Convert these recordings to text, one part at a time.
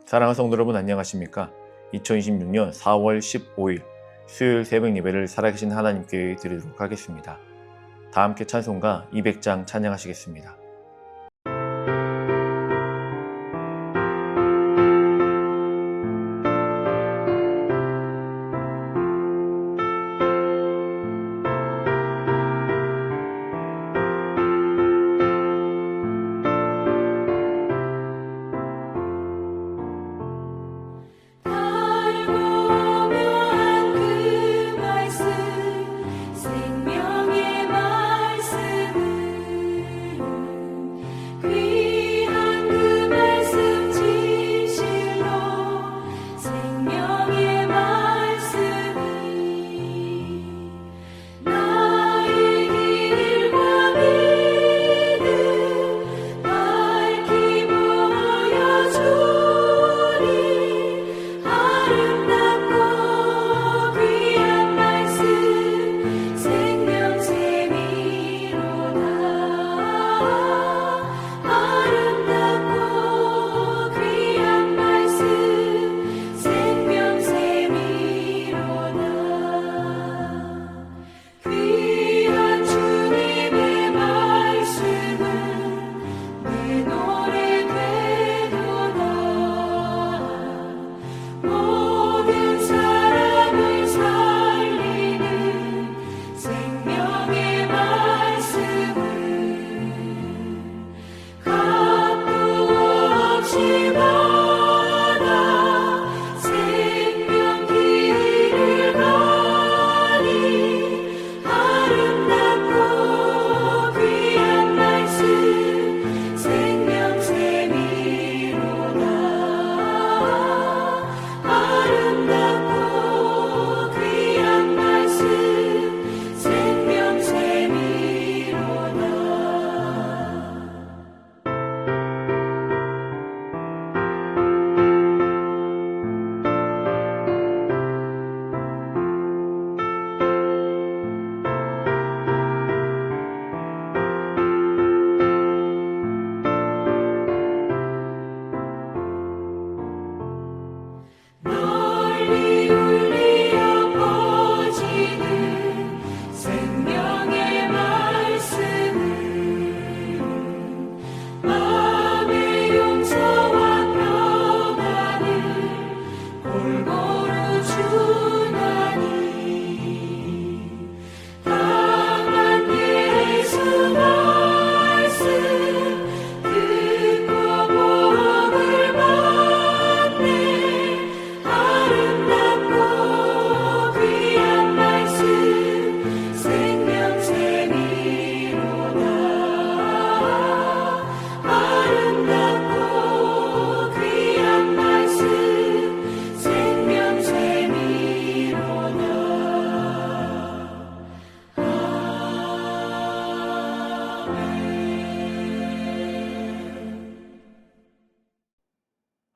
사랑하는 성도 여러분, 안녕하십니까? 2026년 4월 15일 수요일 새벽 예배를 살아계신 하나님께 드리도록 하겠습니다. 다 함께 찬송가 200장 찬양하시겠습니다.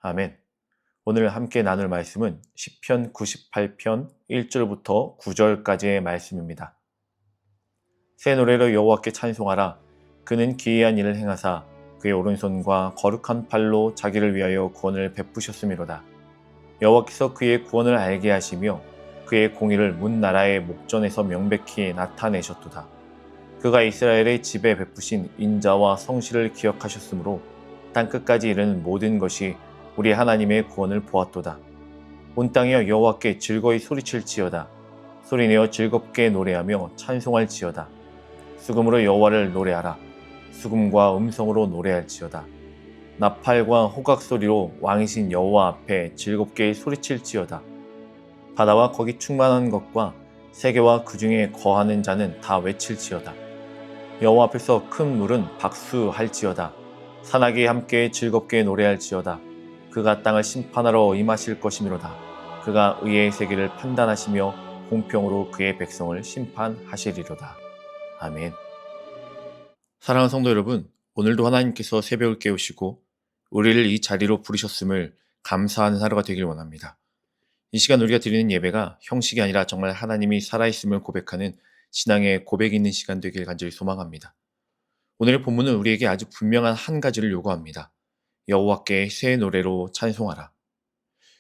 아멘. 오늘 함께 나눌 말씀은 시편 98편 1절부터 9절까지의 말씀입니다. 새 노래로 여호와께 찬송하라. 그는 기이한 일을 행하사 그의 오른손과 거룩한 팔로 자기를 위하여 구원을 베푸셨음이로다. 여호와께서 그의 구원을 알게 하시며 그의 공의를 문 나라의 목전에서 명백히 나타내셨도다. 그가 이스라엘의 집에 베푸신 인자와 성실을 기억하셨으므로 땅끝까지 이르는 모든 것이 우리 하나님의 구원을 보았도다. 온 땅이여 여호와께 즐거이 소리칠지어다. 소리내어 즐겁게 노래하며 찬송할지어다. 수금으로 여호와를 노래하라. 수금과 음성으로 노래할지어다. 나팔과 호각 소리로 왕이신 여호와 앞에 즐겁게 소리칠지어다. 바다와 거기 충만한 것과 세계와 그 중에 거하는 자는 다 외칠지어다. 여호와 앞에서 큰 물은 박수할지어다. 산악이 함께 즐겁게 노래할지어다. 그가 땅을 심판하러 임하실 것이미로다. 그가 의의 세계를 판단하시며 공평으로 그의 백성을 심판하시리로다. 아멘. 사랑하는 성도 여러분, 오늘도 하나님께서 새벽을 깨우시고 우리를 이 자리로 부르셨음을 감사하는 하루가 되길 원합니다. 이 시간 우리가 드리는 예배가 형식이 아니라 정말 하나님이 살아있음을 고백하는 신앙의 고백이 있는 시간 되길 간절히 소망합니다. 오늘의 본문은 우리에게 아주 분명한 한 가지를 요구합니다. 여호와께 새 노래로 찬송하라.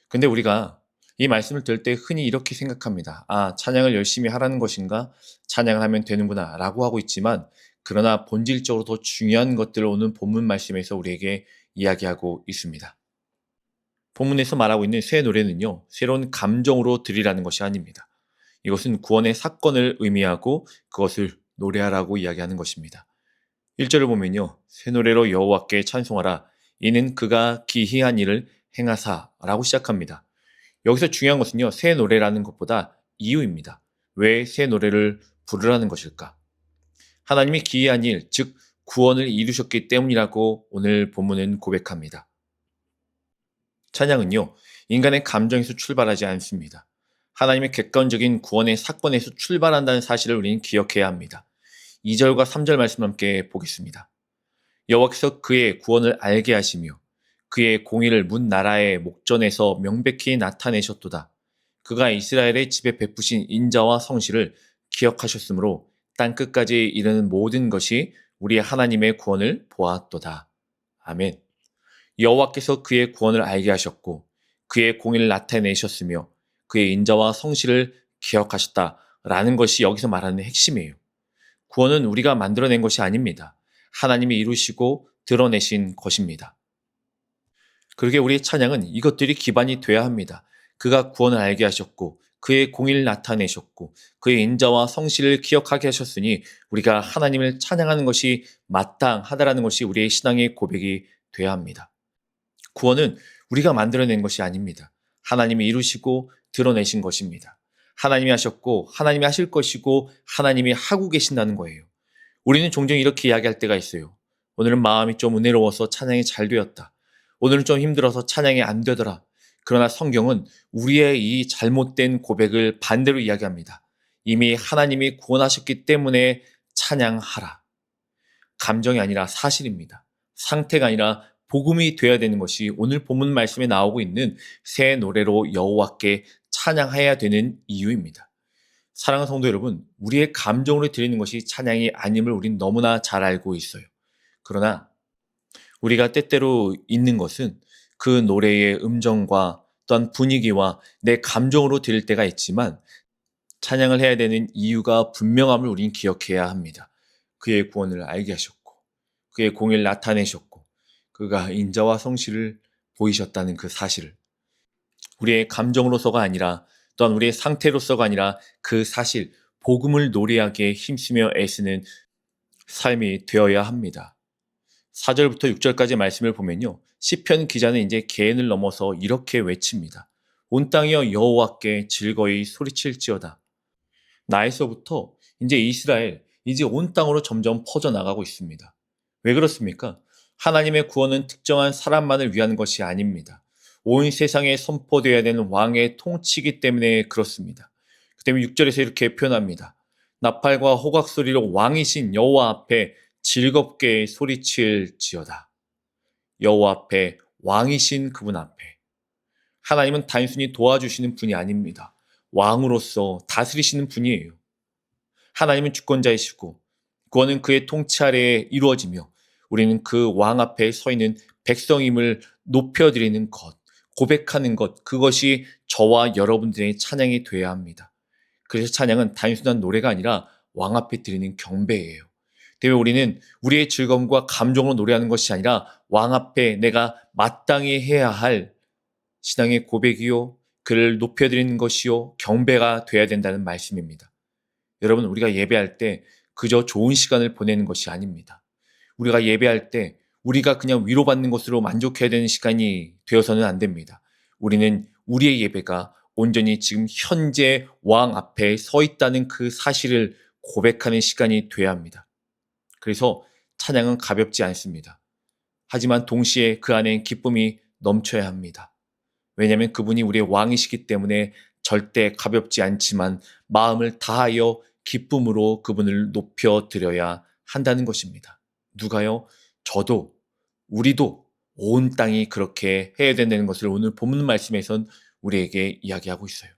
근데 우리가 이 말씀을 들을 때 흔히 이렇게 생각합니다. 아, 찬양을 열심히 하라는 것인가? 찬양을 하면 되는구나 라고 하고 있지만, 그러나 본질적으로 더 중요한 것들을 오늘 본문 말씀에서 우리에게 이야기하고 있습니다. 본문에서 말하고 있는 새 노래는요, 새로운 감정으로 드리라는 것이 아닙니다. 이것은 구원의 사건을 의미하고 그것을 노래하라고 이야기하는 것입니다. 1절을 보면요, 새 노래로 여호와께 찬송하라. 이는 그가 기이한 일을 행하사라고 시작합니다. 여기서 중요한 것은요, 새 노래라는 것보다 이유입니다. 왜 새 노래를 부르라는 것일까? 하나님이 기이한 일, 즉 구원을 이루셨기 때문이라고 오늘 본문은 고백합니다. 찬양은요, 인간의 감정에서 출발하지 않습니다. 하나님의 객관적인 구원의 사건에서 출발한다는 사실을 우리는 기억해야 합니다. 2절과 3절 말씀 함께 보겠습니다. 여호와께서 그의 구원을 알게 하시며 그의 공의를 문 나라의 목전에서 명백히 나타내셨도다. 그가 이스라엘의 집에 베푸신 인자와 성실을 기억하셨으므로 땅 끝까지 이르는 모든 것이 우리 하나님의 구원을 보았도다. 아멘. 여호와께서 그의 구원을 알게 하셨고 그의 공의를 나타내셨으며 그의 인자와 성실을 기억하셨다라는 것이 여기서 말하는 핵심이에요. 구원은 우리가 만들어낸 것이 아닙니다. 하나님이 이루시고 드러내신 것입니다. 그러게 우리의 찬양은 이것들이 기반이 돼야 합니다. 그가 구원을 알게 하셨고 그의 공의를 나타내셨고 그의 인자와 성실을 기억하게 하셨으니 우리가 하나님을 찬양하는 것이 마땅하다라는 것이 우리의 신앙의 고백이 돼야 합니다. 구원은 우리가 만들어낸 것이 아닙니다. 하나님이 이루시고 드러내신 것입니다. 하나님이 하셨고 하나님이 하실 것이고 하나님이 하고 계신다는 거예요. 우리는 종종 이렇게 이야기할 때가 있어요. 오늘은 마음이 좀 은혜로워서 찬양이 잘 되었다. 오늘은 좀 힘들어서 찬양이 안 되더라. 그러나 성경은 우리의 이 잘못된 고백을 반대로 이야기합니다. 이미 하나님이 구원하셨기 때문에 찬양하라. 감정이 아니라 사실입니다. 상태가 아니라 복음이 되어야 되는 것이 오늘 본문 말씀에 나오고 있는 새 노래로 여호와께 찬양해야 되는 이유입니다. 사랑하는 성도 여러분, 우리의 감정으로 드리는 것이 찬양이 아님을 우린 너무나 잘 알고 있어요. 그러나 우리가 때때로 있는 것은 그 노래의 음정과 또한 분위기와 내 감정으로 드릴 때가 있지만 찬양을 해야 되는 이유가 분명함을 우린 기억해야 합니다. 그의 구원을 알게 하셨고 그의 공의를 나타내셨고 그가 인자와 성실을 보이셨다는 그 사실을 우리의 감정으로서가 아니라 또한 우리의 상태로서가 아니라 그 사실, 복음을 노래하기에 힘쓰며 애쓰는 삶이 되어야 합니다. 4절부터 6절까지 말씀을 보면요. 시편 기자는 이제 개인을 넘어서 이렇게 외칩니다. 온 땅이여 여호와께 즐거이 소리칠지어다. 나에서부터 이제 이스라엘, 이제 온 땅으로 점점 퍼져나가고 있습니다. 왜 그렇습니까? 하나님의 구원은 특정한 사람만을 위한 것이 아닙니다. 온 세상에 선포되어야 되는 왕의 통치이기 때문에 그렇습니다. 그 때문에 6절에서 이렇게 표현합니다. 나팔과 호각 소리로 왕이신 여호와 앞에 즐겁게 소리칠지어다. 여호와 앞에 왕이신 그분 앞에 하나님은 단순히 도와주시는 분이 아닙니다. 왕으로서 다스리시는 분이에요. 하나님은 주권자이시고 구원은 그의 통치 아래에 이루어지며 우리는 그 왕 앞에 서 있는 백성임을 높여드리는 것, 고백하는 것, 그것이 저와 여러분들의 찬양이 되어야 합니다. 그래서 찬양은 단순한 노래가 아니라 왕 앞에 드리는 경배예요. 때문에 우리는 우리의 즐거움과 감정으로 노래하는 것이 아니라 왕 앞에 내가 마땅히 해야 할 신앙의 고백이요, 그를 높여드리는 것이요, 경배가 돼야 된다는 말씀입니다. 여러분, 우리가 예배할 때 그저 좋은 시간을 보내는 것이 아닙니다. 우리가 예배할 때 우리가 그냥 위로받는 것으로 만족해야 되는 시간이 되어서는 안 됩니다. 우리는 우리의 예배가 온전히 지금 현재 왕 앞에 서 있다는 그 사실을 고백하는 시간이 돼야 합니다. 그래서 찬양은 가볍지 않습니다. 하지만 동시에 그 안에 기쁨이 넘쳐야 합니다. 왜냐하면 그분이 우리의 왕이시기 때문에 절대 가볍지 않지만 마음을 다하여 기쁨으로 그분을 높여드려야 한다는 것입니다. 누가요? 저도, 우리도 온 땅이 그렇게 해야 된다는 것을 오늘 본문 말씀에선 우리에게 이야기하고 있어요.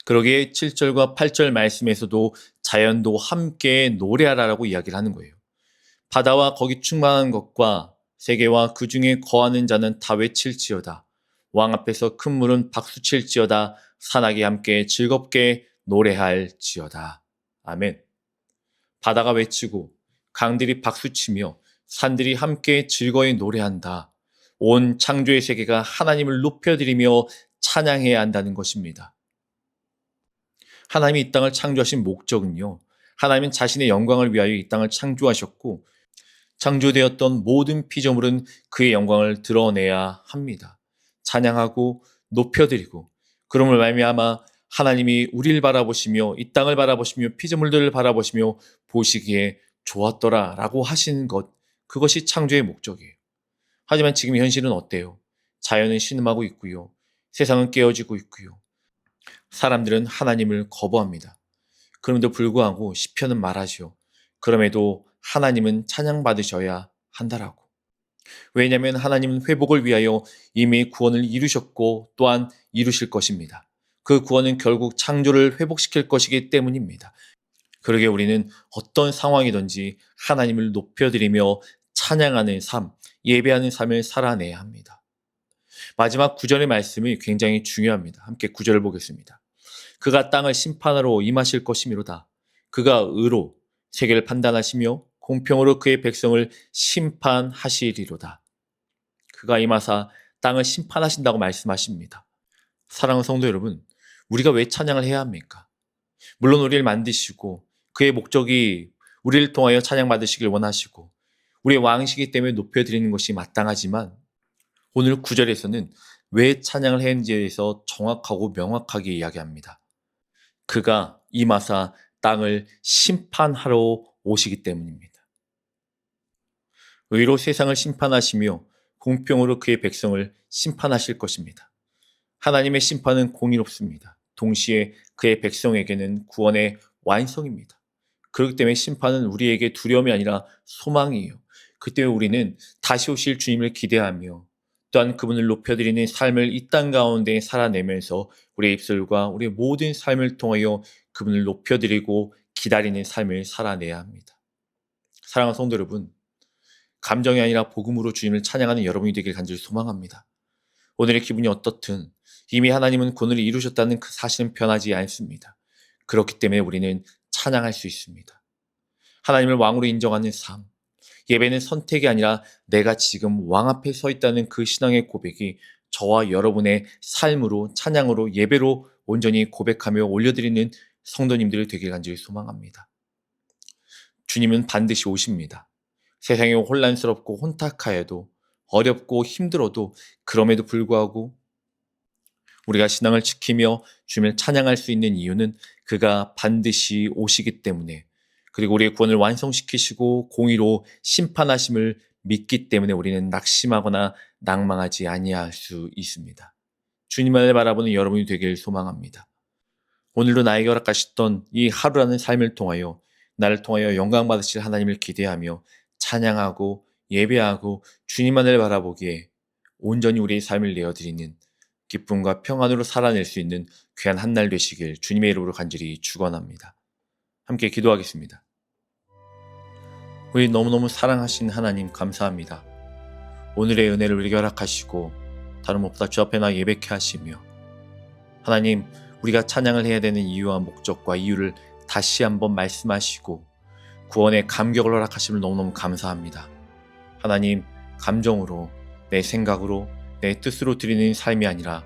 그러기에 7절과 8절 말씀에서도 자연도 함께 노래하라라고 이야기를 하는 거예요. 바다와 거기 충만한 것과 세계와 그 중에 거하는 자는 다 외칠지어다. 왕 앞에서 큰 물은 박수칠지어다. 산악이 함께 즐겁게 노래할지어다. 아멘. 바다가 외치고 강들이 박수치며 산들이 함께 즐거이 노래한다. 온 창조의 세계가 하나님을 높여드리며 찬양해야 한다는 것입니다. 하나님이 이 땅을 창조하신 목적은요, 하나님은 자신의 영광을 위하여 이 땅을 창조하셨고 창조되었던 모든 피조물은 그의 영광을 드러내야 합니다. 찬양하고 높여드리고, 그럼을 말미암아 하나님이 우리를 바라보시며 이 땅을 바라보시며 피조물들을 바라보시며 보시기에 좋았더라 라고 하시는 것, 그것이 창조의 목적이에요. 하지만 지금 현실은 어때요? 자연은 신음하고 있고요. 세상은 깨어지고 있고요. 사람들은 하나님을 거부합니다. 그럼에도 불구하고 시편은 말하죠. 그럼에도 하나님은 찬양받으셔야 한다라고. 왜냐하면 하나님은 회복을 위하여 이미 구원을 이루셨고 또한 이루실 것입니다. 그 구원은 결국 창조를 회복시킬 것이기 때문입니다. 그러게 우리는 어떤 상황이든지 하나님을 높여드리며 찬양하는 삶, 예배하는 삶을 살아내야 합니다. 마지막 9절의 말씀이 굉장히 중요합니다. 함께 9절을 보겠습니다. 그가 땅을 심판하러 임하실 것이미로다. 그가 의로 세계를 판단하시며 공평으로 그의 백성을 심판하시리로다. 그가 임하사 땅을 심판하신다고 말씀하십니다. 사랑하는 성도 여러분, 우리가 왜 찬양을 해야 합니까? 물론 우리를 만드시고 그의 목적이 우리를 통하여 찬양받으시길 원하시고 우리의 왕이시기 때문에 높여드리는 것이 마땅하지만 오늘 9절에서는 왜 찬양을 해야 하는지에 대해서 정확하고 명확하게 이야기합니다. 그가 임하사 땅을 심판하러 오시기 때문입니다. 의로 세상을 심판하시며 공평으로 그의 백성을 심판하실 것입니다. 하나님의 심판은 공의롭습니다. 동시에 그의 백성에게는 구원의 완성입니다. 그렇기 때문에 심판은 우리에게 두려움이 아니라 소망이에요. 그때 우리는 다시 오실 주님을 기대하며 또한 그분을 높여드리는 삶을 이 땅 가운데 살아내면서 우리의 입술과 우리의 모든 삶을 통하여 그분을 높여드리고 기다리는 삶을 살아내야 합니다. 사랑하는 성도 여러분, 감정이 아니라 복음으로 주님을 찬양하는 여러분이 되길 간절히 소망합니다. 오늘의 기분이 어떻든 이미 하나님은 구원을 이루셨다는 그 사실은 변하지 않습니다. 그렇기 때문에 우리는 찬양할 수 있습니다. 하나님을 왕으로 인정하는 삶, 예배는 선택이 아니라 내가 지금 왕 앞에 서 있다는 그 신앙의 고백이 저와 여러분의 삶으로, 찬양으로, 예배로 온전히 고백하며 올려드리는 성도님들이 되길 간절히 소망합니다. 주님은 반드시 오십니다. 세상이 혼란스럽고 혼탁하여도 어렵고 힘들어도 그럼에도 불구하고 우리가 신앙을 지키며 주님을 찬양할 수 있는 이유는 그가 반드시 오시기 때문에, 그리고 우리의 구원을 완성시키시고 공의로 심판하심을 믿기 때문에 우리는 낙심하거나 낭망하지 아니할 수 있습니다. 주님을 바라보는 여러분이 되길 소망합니다. 오늘도 나에게 허락하셨던 이 하루라는 삶을 통하여 나를 통하여 영광 받으실 하나님을 기대하며 찬양하고 예배하고 주님만을 바라보기에 온전히 우리의 삶을 내어드리는 기쁨과 평안으로 살아낼 수 있는 귀한 한 날 되시길 주님의 이름으로 간절히 축원합니다. 함께 기도하겠습니다. 우리 너무너무 사랑하신 하나님 감사합니다. 오늘의 은혜를 우리에게 허락하시고 다른 무엇보다 주 앞에 나 예배케 하시며 하나님, 우리가 찬양을 해야 되는 이유와 목적과 이유를 다시 한번 말씀하시고 구원의 감격을 허락하심을 너무너무 감사합니다. 하나님, 감정으로 내 생각으로 내 뜻으로 드리는 삶이 아니라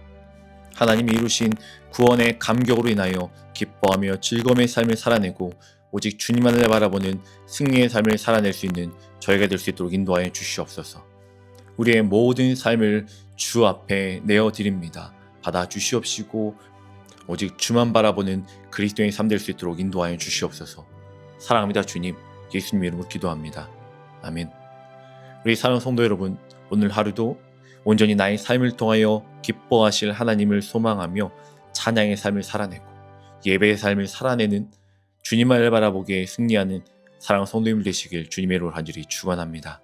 하나님이 이루신 구원의 감격으로 인하여 기뻐하며 즐거움의 삶을 살아내고 오직 주님만을 바라보는 승리의 삶을 살아낼 수 있는 저희가 될 수 있도록 인도하여 주시옵소서. 우리의 모든 삶을 주 앞에 내어드립니다. 받아 주시옵시고 오직 주만 바라보는 그리스도인의 삶 될 수 있도록 인도하여 주시옵소서. 사랑합니다 주님, 예수님 이름으로 기도합니다. 아멘. 우리 사랑하는 성도 여러분, 오늘 하루도 온전히 나의 삶을 통하여 기뻐하실 하나님을 소망하며 찬양의 삶을 살아내고 예배의 삶을 살아내는 주님만을 바라보기에 승리하는 사랑하는 성도님 되시길 주님의 이름으로 간절히 축원합니다.